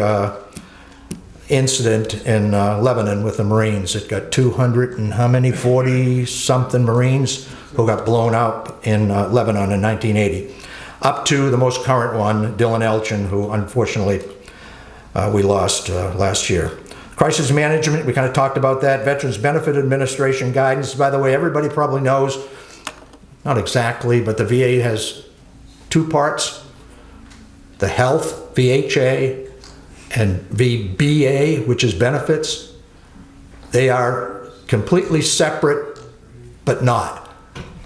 incident in Lebanon with the Marines. It got 200 and how many, 40-something Marines who got blown up in Lebanon in 1980. Up to the most current one, Dylan Elchin, who unfortunately we lost last year. Crisis management, we kind of talked about that. Veterans Benefit Administration guidance. By the way, everybody probably knows, not exactly, but the VA has two parts. The health, VHA, and VBA, which is benefits. They are completely separate, but not.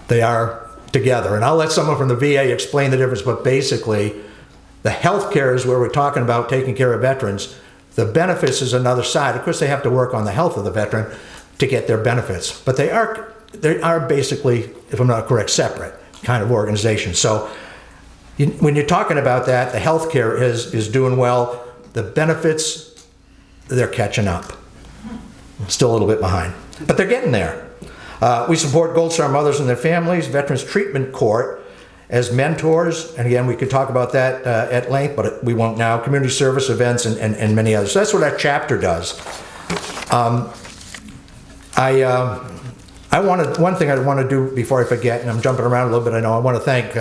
They are together. And I'll let someone from the VA explain the difference, but basically, the health care is where we're talking about taking care of veterans. The benefits is another side. Of course, they have to work on the health of the veteran to get their benefits, but they are basically, if I'm not correct, separate kind of organizations. So when you're talking about that, the health care is doing well. The benefits, they're catching up. Still a little bit behind, but they're getting there. We support Gold Star mothers and their families, Veterans Treatment Court as mentors, and again, we could talk about that at length, but we won't now. Community service events and many others. So that's what our chapter does. One thing I want to do before I forget, and I'm jumping around a little bit, I know, I want to thank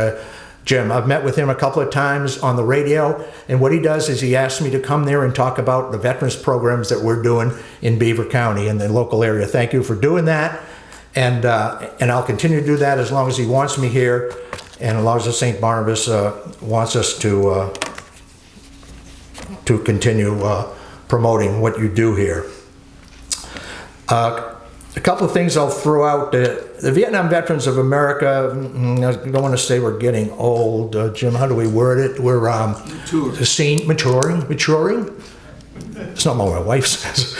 Jim. I've met with him a couple of times on the radio, and what he does is he asks me to come there and talk about the veterans programs that we're doing in Beaver County and the local area. Thank you for doing that, and I'll continue to do that as long as he wants me here, and as long as St. Barnabas wants us to continue promoting what you do here. A couple of things I'll throw out. The Vietnam Veterans of America, I don't want to say we're getting old. Jim, how do we word it? We're maturing? It's not what my wife says.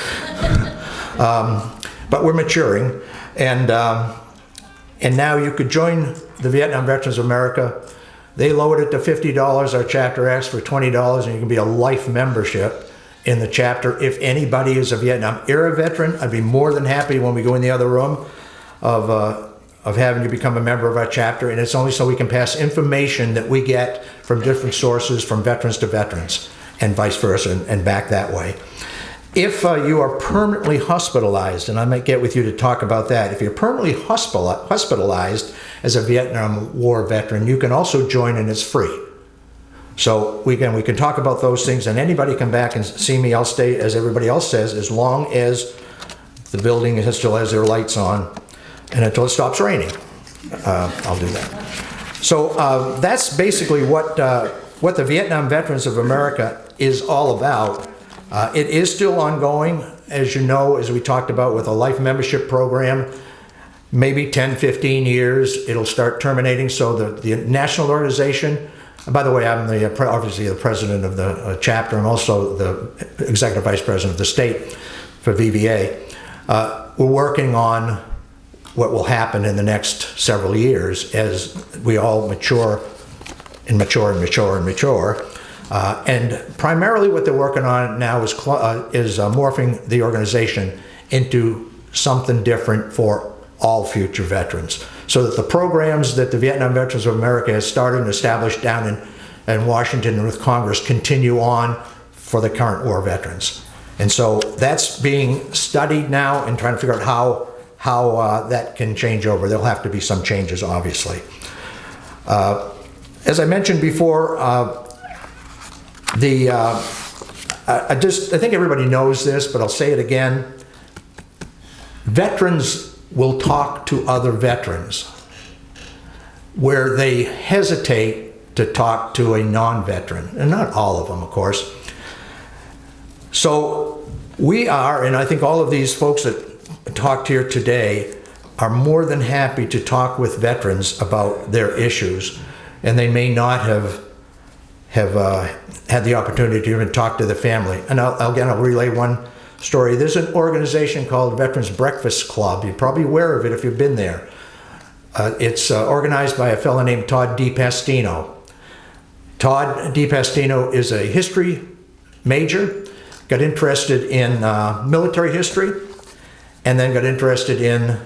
But we're maturing. And now you could join the Vietnam Veterans of America. They lowered it to $50. Our chapter asks for $20, and you can be a life membership in the chapter. If anybody is a Vietnam era veteran, I'd be more than happy when we go in the other room of having you become a member of our chapter. And it's only so we can pass information that we get from different sources, from veterans to veterans, and vice versa, and back that way. If you are permanently hospitalized, and I might get with you to talk about that, if you're permanently hospitalized as a Vietnam War veteran, you can also join, and it's free. So we can talk about those things, and anybody come back and see me. I'll stay, as everybody else says, as long as the building still has their lights on, and until it stops raining. I'll do that. So that's basically what the Vietnam Veterans of America is all about. It is still ongoing, as you know, as we talked about, with a life membership program. Maybe 10, 15 years, it'll start terminating. So the national organization. By the way, I'm obviously the president of the chapter. I'm also the executive vice president of the state for VVA. We're working on what will happen in the next several years as we all mature and mature and mature and mature. And primarily what they're working on now is morphing the organization into something different for all future veterans, so that the programs that the Vietnam Veterans of America has started and established down in Washington and with Congress continue on for the current war veterans. And so that's being studied now and trying to figure out how that can change over. There'll have to be some changes, obviously. As I mentioned before, I think everybody knows this, but I'll say it again. Veterans will talk to other veterans where they hesitate to talk to a non-veteran, and not all of them, of course. So we are, and I think all of these folks that talked here today are more than happy to talk with veterans about their issues, and they may not have had the opportunity to even talk to the family. And I'll relay one story. There's an organization called Veterans Breakfast Club. You're probably aware of it if you've been there. It's organized by a fellow named Todd DePastino. Todd DePastino is a history major, got interested in military history, and then got interested in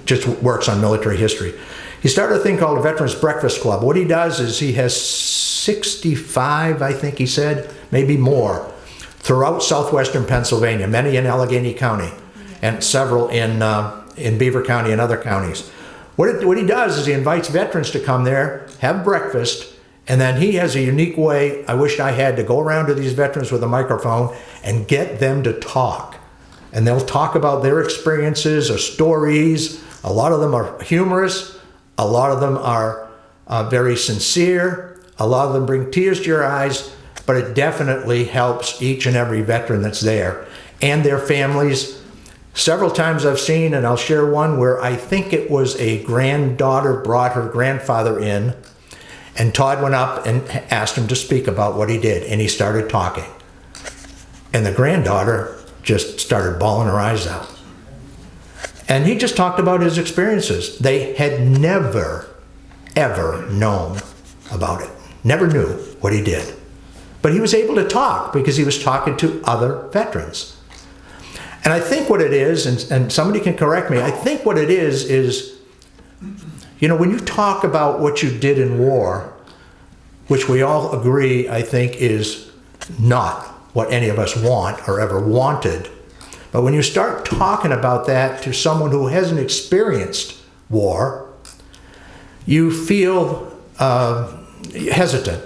just works on military history. He started a thing called a Veterans Breakfast Club. What he does is he has 65, I think he said, maybe more, throughout southwestern Pennsylvania, many in Allegheny County, and several in Beaver County and other counties. What he does is he invites veterans to come there, have breakfast, And then he has a unique way, I wish I had, to go around to these veterans with a microphone and get them to talk. And they'll talk about their experiences or stories. A lot of them are humorous. A lot of them are very sincere. A lot of them bring tears to your eyes, but it definitely helps each and every veteran that's there and their families. Several times I've seen, and I'll share one where I think it was a granddaughter brought her grandfather in, and Todd went up and asked him to speak about what he did, and he started talking. And the granddaughter just started bawling her eyes out. And he just talked about his experiences. They had never, ever known about it. Never knew what he did. But he was able to talk because he was talking to other veterans. And I think what it is, and somebody can correct me, I think what it is, you know, when you talk about what you did in war, which we all agree, I think, is not what any of us want or ever wanted, but when you start talking about that to someone who hasn't experienced war, you feel hesitant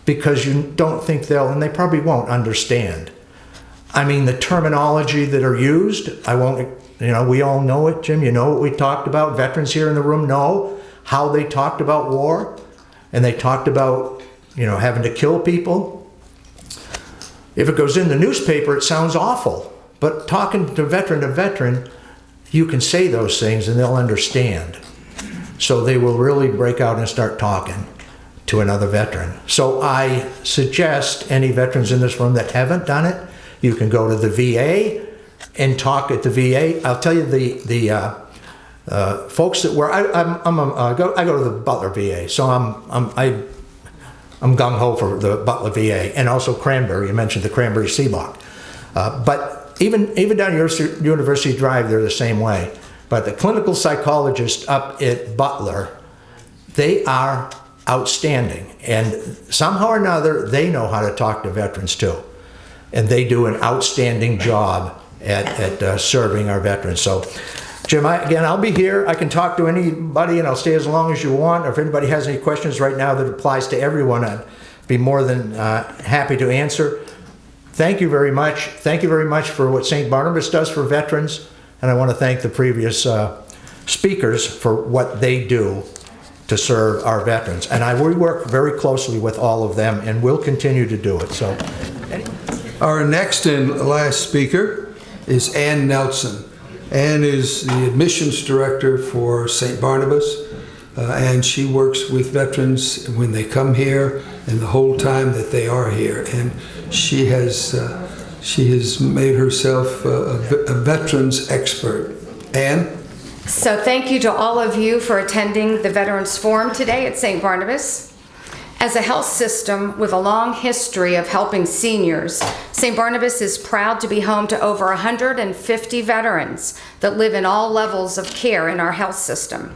because you don't think they'll, and they probably won't understand. I mean, the terminology that are used, I won't, you know, we all know it, Jim, you know what we talked about. Veterans here in the room know how they talked about war, and they talked about, you know, having to kill people. If it goes in the newspaper, it sounds awful, but talking to veteran, you can say those things and they'll understand. So they will really break out and start talking to another veteran. So I suggest any veterans in this room that haven't done it, you can go to the VA and talk at the VA. I'll tell you the folks that were, I go to the Butler VA, so I'm gung ho for the Butler VA, and also Cranberry. You mentioned the Cranberry Seablock, but even down University Drive, they're the same way. But the clinical psychologists up at Butler, they are outstanding, and somehow or another they know how to talk to veterans too, and they do an outstanding job at serving our veterans. So, Jim, I'll be here. I can talk to anybody, and I'll stay as long as you want. Or if anybody has any questions right now that applies to everyone, I'd be more than happy to answer. Thank you very much. Thank you very much for what St. Barnabas does for veterans, and I want to thank the previous speakers for what they do to serve our veterans. And we work very closely with all of them, and we'll continue to do it. So, Our next and last speaker is Ann Nelson. Ann is the admissions director for St. Barnabas, and she works with veterans when they come here and the whole time that they are here. And she has made herself a veterans expert. Ann? So thank you to all of you for attending the Veterans Forum today at St. Barnabas. As a health system with a long history of helping seniors, St. Barnabas is proud to be home to over 150 veterans that live in all levels of care in our health system.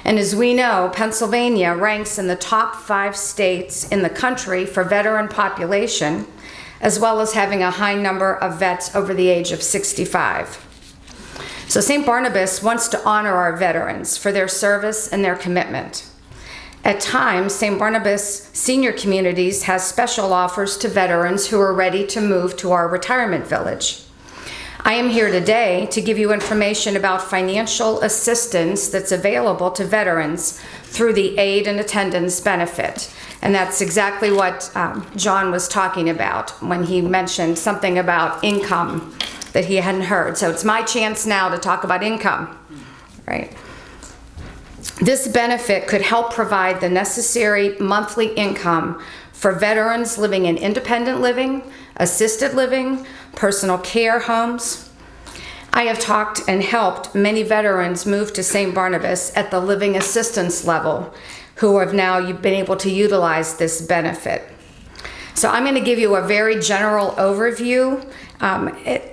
And as we know, Pennsylvania ranks in the top 5 states in the country for veteran population, as well as having a high number of vets over the age of 65. So St. Barnabas wants to honor our veterans for their service and their commitment. At times, St. Barnabas Senior Communities has special offers to veterans who are ready to move to our retirement village. I am here today to give you information about financial assistance that's available to veterans through the aid and attendance benefit. And that's exactly what John was talking about when he mentioned something about income that he hadn't heard. So it's my chance now to talk about income, right? This benefit could help provide the necessary monthly income for veterans living in independent living, assisted living, personal care homes. I have talked and helped many veterans move to St. Barnabas at the living assistance level who have now been able to utilize this benefit. So I'm going to give you a very general overview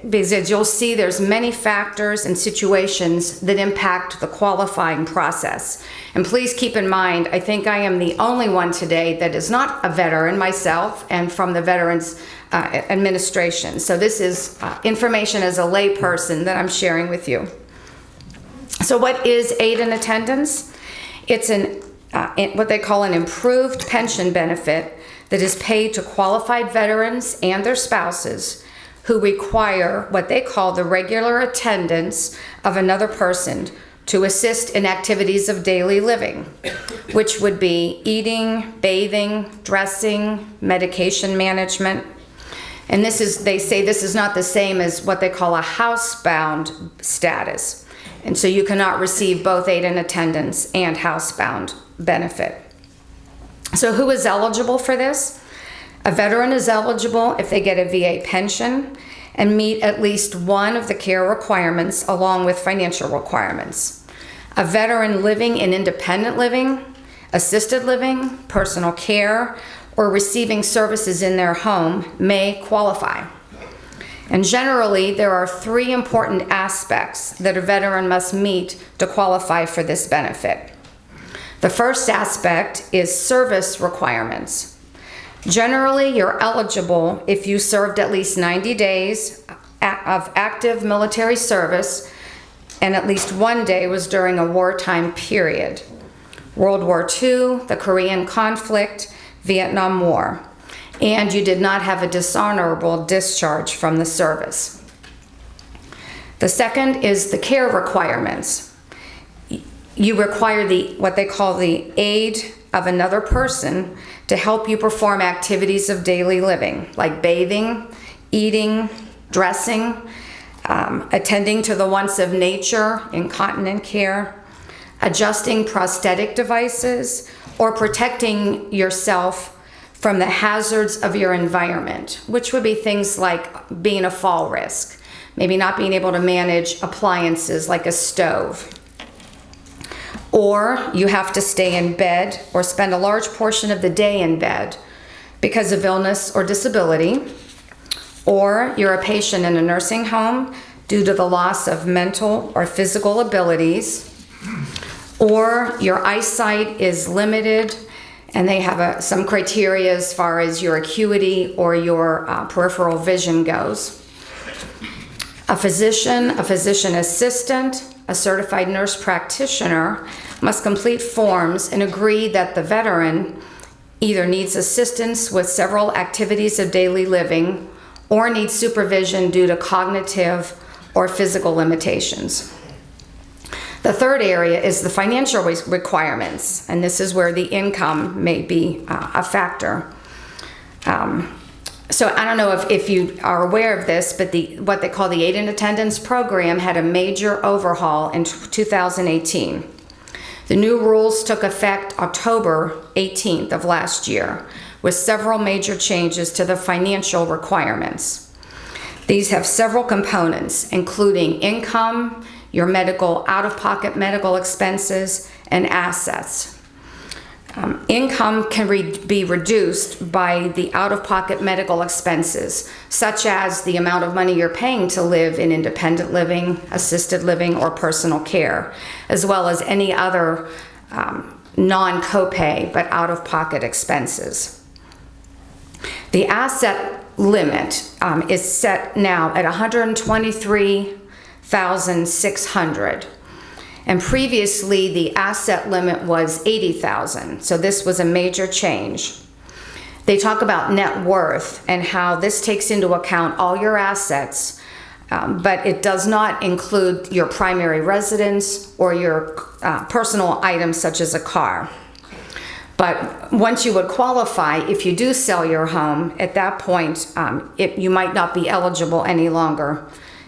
because as you'll see, there's many factors and situations that impact the qualifying process. And please keep in mind, I think I am the only one today that is not a veteran myself and from the Veterans Administration. So this is information as a layperson that I'm sharing with you. So what is aid and attendance? It's an what they call an improved pension benefit that is paid to qualified veterans and their spouses who require what they call the regular attendance of another person to assist in activities of daily living, which would be eating, bathing, dressing, medication management. And they say this is not the same as what they call a housebound status. And so you cannot receive both aid in attendance and housebound benefit. So who is eligible for this? A veteran is eligible if they get a VA pension and meet at least one of the care requirements along with financial requirements. A veteran living in independent living, assisted living, personal care, or receiving services in their home may qualify. And generally, there are 3 important aspects that a veteran must meet to qualify for this benefit. The first aspect is service requirements. Generally, you're eligible if you served at least 90 days of active military service and at least 1 day was during a wartime period. World War II, the Korean conflict, Vietnam War, and you did not have a dishonorable discharge from the service. The second is the care requirements. You require what they call the aid of another person to help you perform activities of daily living, like bathing, eating, dressing, attending to the wants of nature, incontinent care, adjusting prosthetic devices, or protecting yourself from the hazards of your environment, which would be things like being a fall risk, maybe not being able to manage appliances like a stove. Or you have to stay in bed or spend a large portion of the day in bed because of illness or disability. Or you're a patient in a nursing home due to the loss of mental or physical abilities. Or your eyesight is limited and they have some criteria as far as your acuity or your peripheral vision goes. A physician assistant, a certified nurse practitioner must complete forms and agree that the veteran either needs assistance with several activities of daily living or needs supervision due to cognitive or physical limitations. The third area is the financial requirements, and this is where the income may be a factor. So I don't know if you are aware of this, but what they call the Aid in Attendance program had a major overhaul in 2018. The new rules took effect October 18th of last year, with several major changes to the financial requirements. These have several components, including income, your out-of-pocket medical expenses, and assets. Income can be reduced by the out-of-pocket medical expenses, such as the amount of money you're paying to live in independent living, assisted living, or personal care, as well as any other non-copay but out-of-pocket expenses. The asset limit is set now at $123,600. And previously, the asset limit was $80,000, so this was a major change. They talk about net worth and how this takes into account all your assets, but it does not include your primary residence or your personal items such as a car. But once you would qualify, if you do sell your home, at that point, you might not be eligible any longer,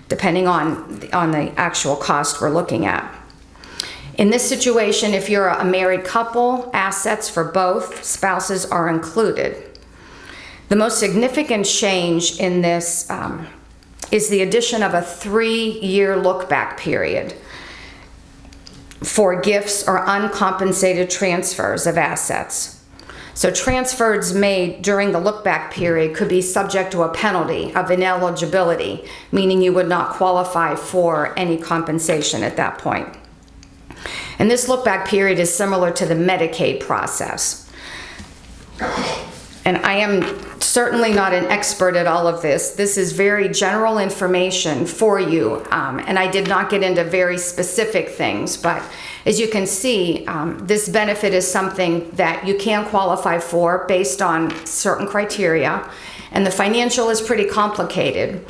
depending on the actual cost we're looking at. In this situation, if you're a married couple, assets for both spouses are included. The most significant change in this is the addition of a 3-year look-back period for gifts or uncompensated transfers of assets. So transfers made during the look-back period could be subject to a penalty of ineligibility, meaning you would not qualify for any compensation at that point. And this look-back period is similar to the Medicaid process. And I am certainly not an expert at all of this. This is very general information for you, and I did not get into very specific things, but as you can see, this benefit is something that you can qualify for based on certain criteria, and the financial is pretty complicated.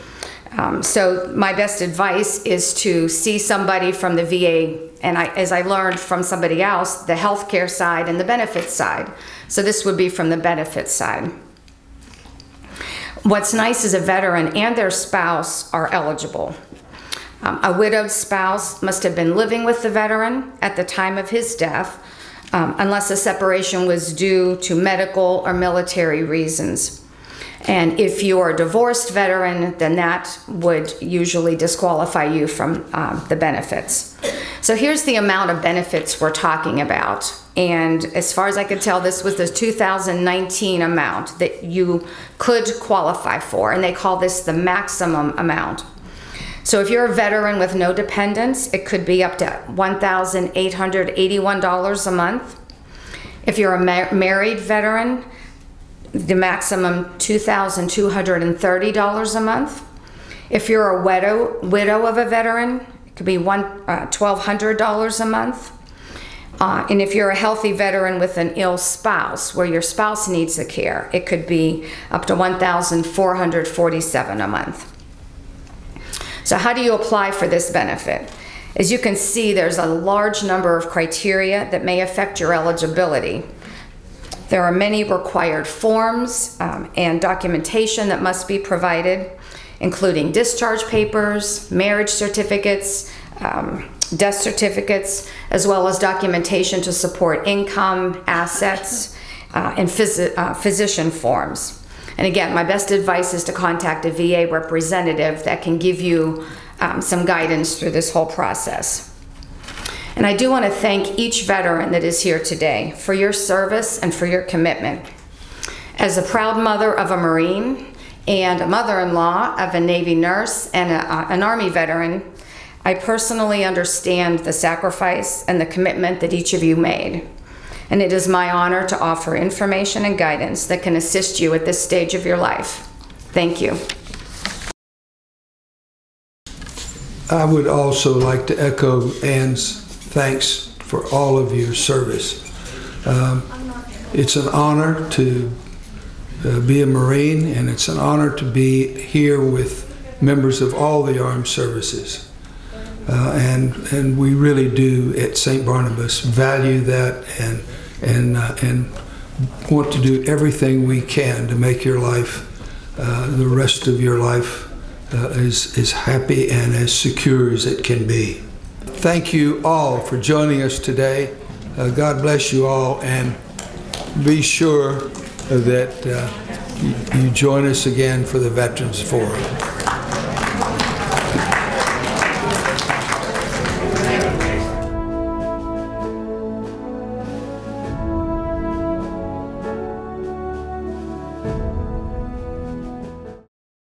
So my best advice is to see somebody from the VA, and as I learned from somebody else, the healthcare side and the benefits side. So this would be from the benefits side. What's nice is a veteran and their spouse are eligible. A widowed spouse must have been living with the veteran at the time of his death, unless a separation was due to medical or military reasons. And if you're a divorced veteran, then that would usually disqualify you from the benefits. So here's the amount of benefits we're talking about. And as far as I could tell, this was the 2019 amount that you could qualify for. And they call this the maximum amount. So if you're a veteran with no dependents, it could be up to $1,881 a month. If you're a married veteran, the maximum $2,230 a month. If you're a widow of a veteran, it could be $1,200 a month. And if you're a healthy veteran with an ill spouse, where your spouse needs the care, it could be up to $1,447 a month. So how do you apply for this benefit? As you can see, there's a large number of criteria that may affect your eligibility. There are many required forms and documentation that must be provided, including discharge papers, marriage certificates, death certificates, as well as documentation to support income, assets, and physician forms. And again, my best advice is to contact a VA representative that can give you some guidance through this whole process. And I do want to thank each veteran that is here today for your service and for your commitment. As a proud mother of a Marine and a mother-in-law of a Navy nurse and an Army veteran, I personally understand the sacrifice and the commitment that each of you made. And it is my honor to offer information and guidance that can assist you at this stage of your life. Thank you. I would also like to echo Ann's thanks for all of your service. It's an honor to be a Marine, and it's an honor to be here with members of all the armed services. And we really do at St. Barnabas value that and want to do everything we can to make your life, the rest of your life, as happy and as secure as it can be. Thank you all for joining us today. God bless you all, and be sure that you join us again for the Veterans Forum.